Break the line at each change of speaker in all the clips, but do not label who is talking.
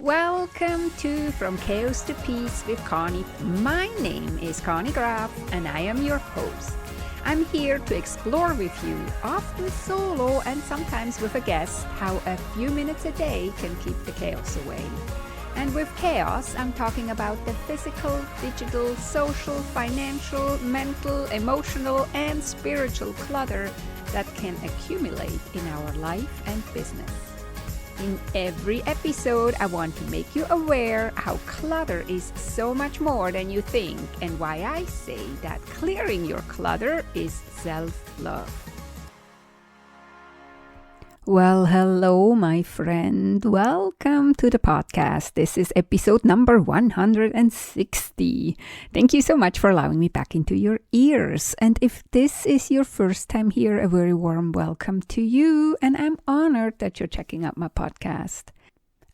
Welcome to From Chaos to Peace with Conny. My name is Conny Graf and I am your host. I'm here to explore with you, often solo and sometimes with a guest, how a few minutes a day can keep the chaos away. And with chaos, I'm talking about the physical, digital, social, financial, mental, emotional, and spiritual clutter that can accumulate in our life and business. In every episode, I want to make you aware how clutter is so much more than you think and why I say that clearing your clutter is self-love. Well, hello, my friend. Welcome to the podcast. This is episode number 160. Thank you so much for allowing me back into your ears. And if this is your first time here, a very warm welcome to you. And I'm honored that you're checking out my podcast.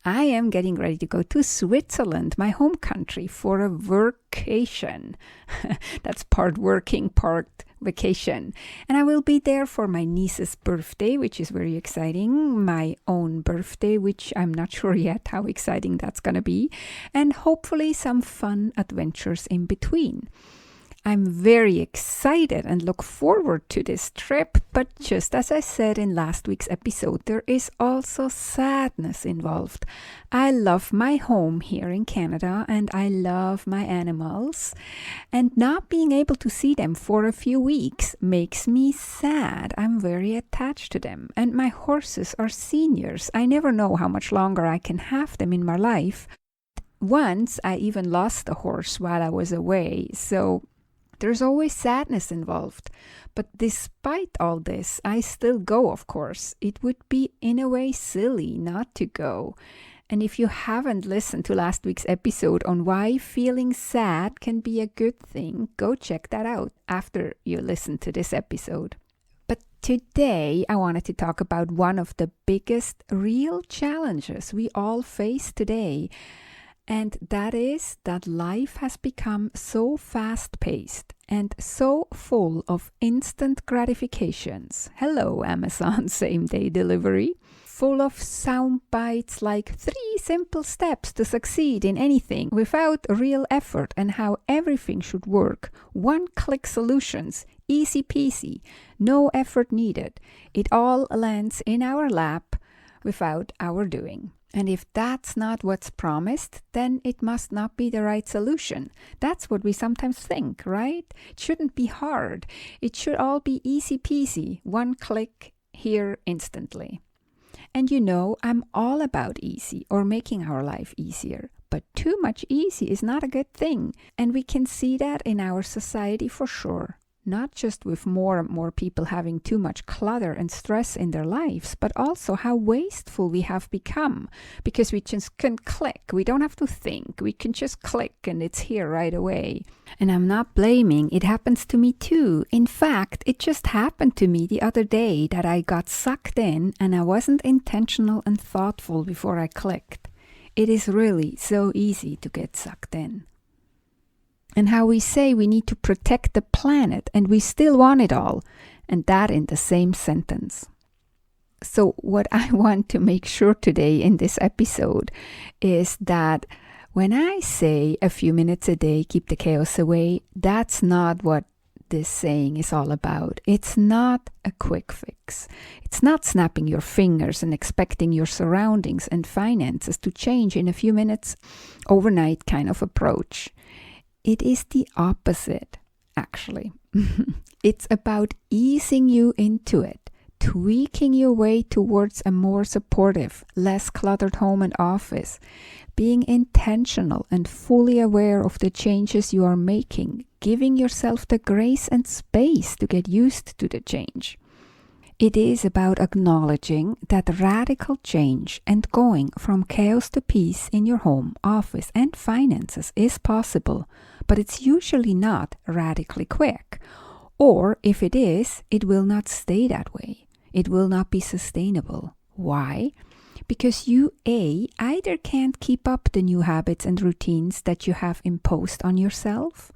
I am getting ready to go to Switzerland, my home country, for a workation. That's part working, part vacation. And I will be there for my niece's birthday, which is very exciting. My own birthday, which I'm not sure yet how exciting that's going to be. And hopefully some fun adventures in between. I'm very excited and look forward to this trip, but just as I said in last week's episode, there is also sadness involved. I love my home here in Canada and I love my animals, and not being able to see them for a few weeks makes me sad. I'm very attached to them, and my horses are seniors. I never know how much longer I can have them in my life. Once I even lost a horse while I was away, so there's always sadness involved. But despite all this, I still go, of course. It would be in a way silly not to go. And if you haven't listened to last week's episode on why feeling sad can be a good thing, go check that out after you listen to this episode. But today I wanted to talk about one of the biggest real challenges we all face today. And that is that life has become so fast-paced and so full of instant gratifications. Hello, Amazon same-day delivery. Full of sound bites like 3 simple steps to succeed in anything without real effort and how everything should work. One-click solutions, easy peasy, no effort needed. It all lands in our lap without our doing. And if that's not what's promised, then it must not be the right solution. That's what we sometimes think, right? It shouldn't be hard. It should all be easy peasy, one click here instantly. And you know, I'm all about easy or making our life easier. But too much easy is not a good thing. And we can see that in our society for sure. Not just with more and more people having too much clutter and stress in their lives, but also how wasteful we have become. Because we just can click. We don't have to think. We can just click and it's here right away. And I'm not blaming. It happens to me too. In fact, it just happened to me the other day that I got sucked in and I wasn't intentional and thoughtful before I clicked. It is really so easy to get sucked in. And how we say we need to protect the planet and we still want it all, and that in the same sentence. So what I want to make sure today in this episode is that when I say a few minutes a day keep the chaos away, that's not what this saying is all about. It's not a quick fix. It's not snapping your fingers and expecting your surroundings and finances to change in a few minutes overnight kind of approach. It is the opposite, actually. It's about easing you into it, tweaking your way towards a more supportive, less cluttered home and office, being intentional and fully aware of the changes you are making, giving yourself the grace and space to get used to the change. It is about acknowledging that radical change and going from chaos to peace in your home, office, and finances is possible, but it's usually not radically quick. Or if it is, it will not stay that way. It will not be sustainable. Why? Because you either can't keep up the new habits and routines that you have imposed on yourself,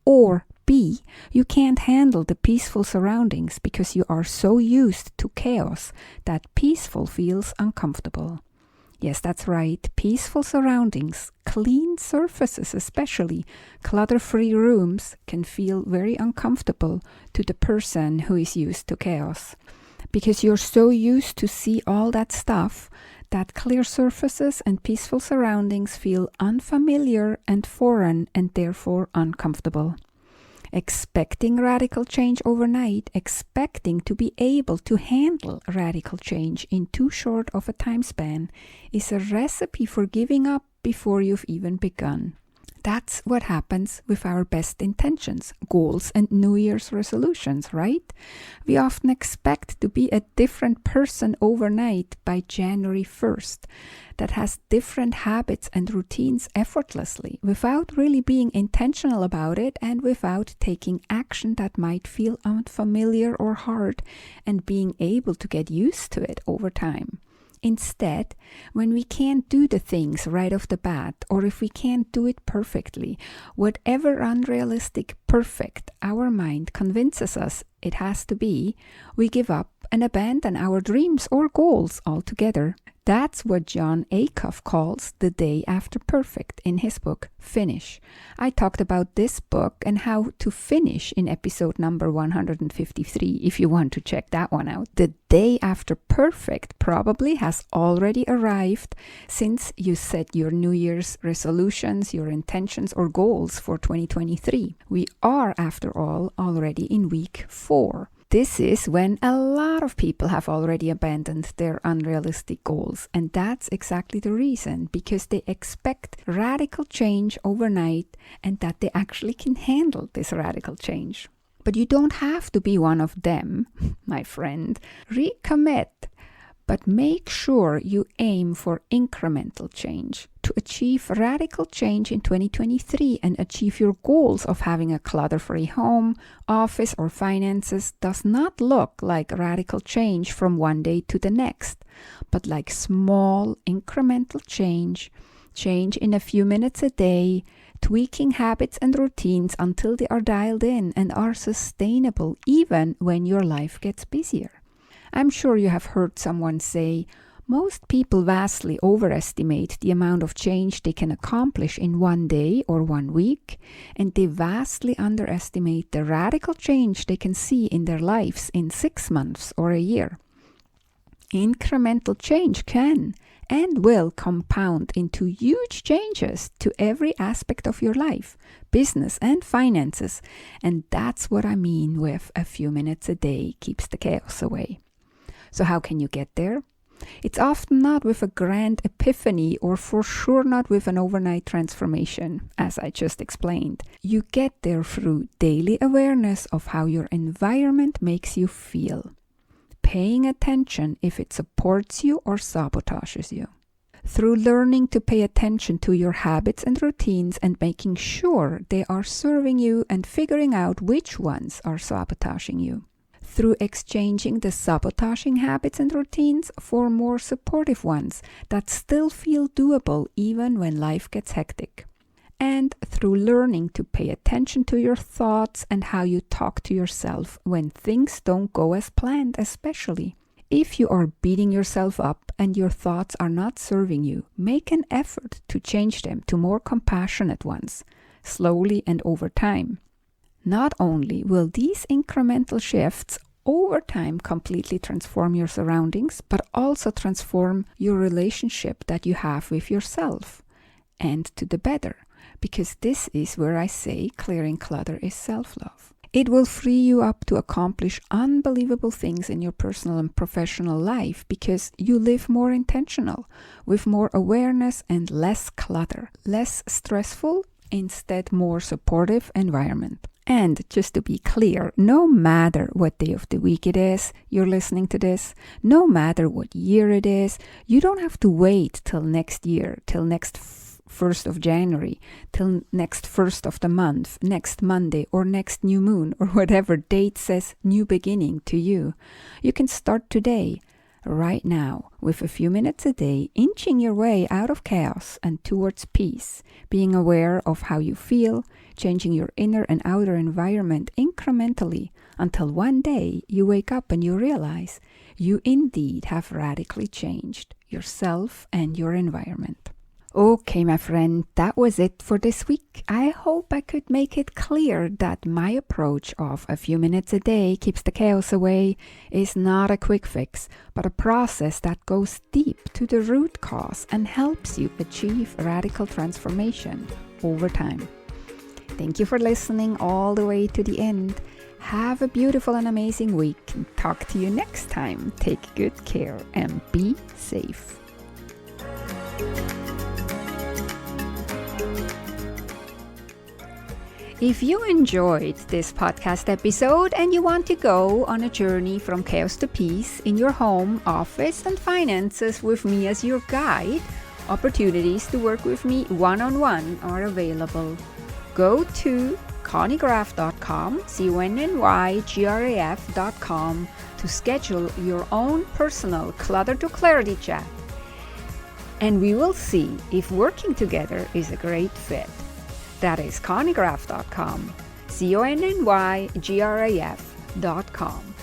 or B, you can't handle the peaceful surroundings because you are so used to chaos that peaceful feels uncomfortable. Yes, that's right. Peaceful surroundings, clean surfaces, especially clutter-free rooms, can feel very uncomfortable to the person who is used to chaos. Because you're so used to see all that stuff that clear surfaces and peaceful surroundings feel unfamiliar and foreign and therefore uncomfortable. Expecting radical change overnight, expecting to be able to handle radical change in too short of a time span, is a recipe for giving up before you've even begun. That's what happens with our best intentions, goals, and New Year's resolutions, right? We often expect to be a different person overnight by January 1st that has different habits and routines effortlessly without really being intentional about it and without taking action that might feel unfamiliar or hard and being able to get used to it over time. Instead, when we can't do the things right off the bat, or if we can't do it perfectly, whatever unrealistic perfect our mind convinces us it has to be, we give up and abandon our dreams or goals altogether. That's what Jon Acuff calls the day after perfect in his book, Finish. I talked about this book and how to finish in episode number 153, if you want to check that one out. The day after perfect probably has already arrived since you set your New Year's resolutions, your intentions or goals for 2023. We are, after all, already in week 4. This is when a lot of people have already abandoned their unrealistic goals. And that's exactly the reason, because they expect radical change overnight and that they actually can handle this radical change. But you don't have to be one of them, my friend. Recommit, but make sure you aim for incremental change. To achieve radical change in 2023 and achieve your goals of having a clutter-free home, office, or finances does not look like radical change from one day to the next, but like small incremental change in a few minutes a day, tweaking habits and routines until they are dialed in and are sustainable even when your life gets busier. I'm sure you have heard someone say, most people vastly overestimate the amount of change they can accomplish in one day or 1 week, and they vastly underestimate the radical change they can see in their lives in 6 months or a year. Incremental change can and will compound into huge changes to every aspect of your life, business and finances, and that's what I mean with a few minutes a day keeps the chaos away. So how can you get there? It's often not with a grand epiphany or for sure not with an overnight transformation, as I just explained. You get there through daily awareness of how your environment makes you feel, paying attention if it supports you or sabotages you, through learning to pay attention to your habits and routines and making sure they are serving you and figuring out which ones are sabotaging you, through exchanging the sabotaging habits and routines for more supportive ones that still feel doable even when life gets hectic, and through learning to pay attention to your thoughts and how you talk to yourself when things don't go as planned, especially. If you are beating yourself up and your thoughts are not serving you, make an effort to change them to more compassionate ones, slowly and over time. Not only will these incremental shifts over time completely transform your surroundings, but also transform your relationship that you have with yourself, and to the better, because this is where I say clearing clutter is self-love. It will free you up to accomplish unbelievable things in your personal and professional life because you live more intentional, with more awareness and less clutter, less stressful, instead more supportive environment. And just to be clear, no matter what day of the week it is you're listening to this, no matter what year it is, you don't have to wait till next year, till next 1st of January, till next 1st of the month, next Monday, or next new moon, or whatever date says new beginning to you. You can start today, right now, with a few minutes a day, inching your way out of chaos and towards peace, being aware of how you feel, changing your inner and outer environment incrementally until one day you wake up and you realize you indeed have radically changed. yourself, and your environment. Okay, my friend, that was it for this week. I hope I could make it clear that my approach of a few minutes a day keeps the chaos away is not a quick fix, but a process that goes deep to the root cause and helps you achieve radical transformation over time. Thank you for listening all the way to the end. Have a beautiful and amazing week. Talk to you next time. Take good care and be safe. If you enjoyed this podcast episode and you want to go on a journey from chaos to peace in your home, office, and finances with me as your guide, opportunities to work with me one-on-one are available. Go to connygraf.com, CONNYGRAF.com to schedule your own personal Clutter to Clarity chat. And we will see if working together is a great fit. That is connygraf.com, CONNYGRAF.com.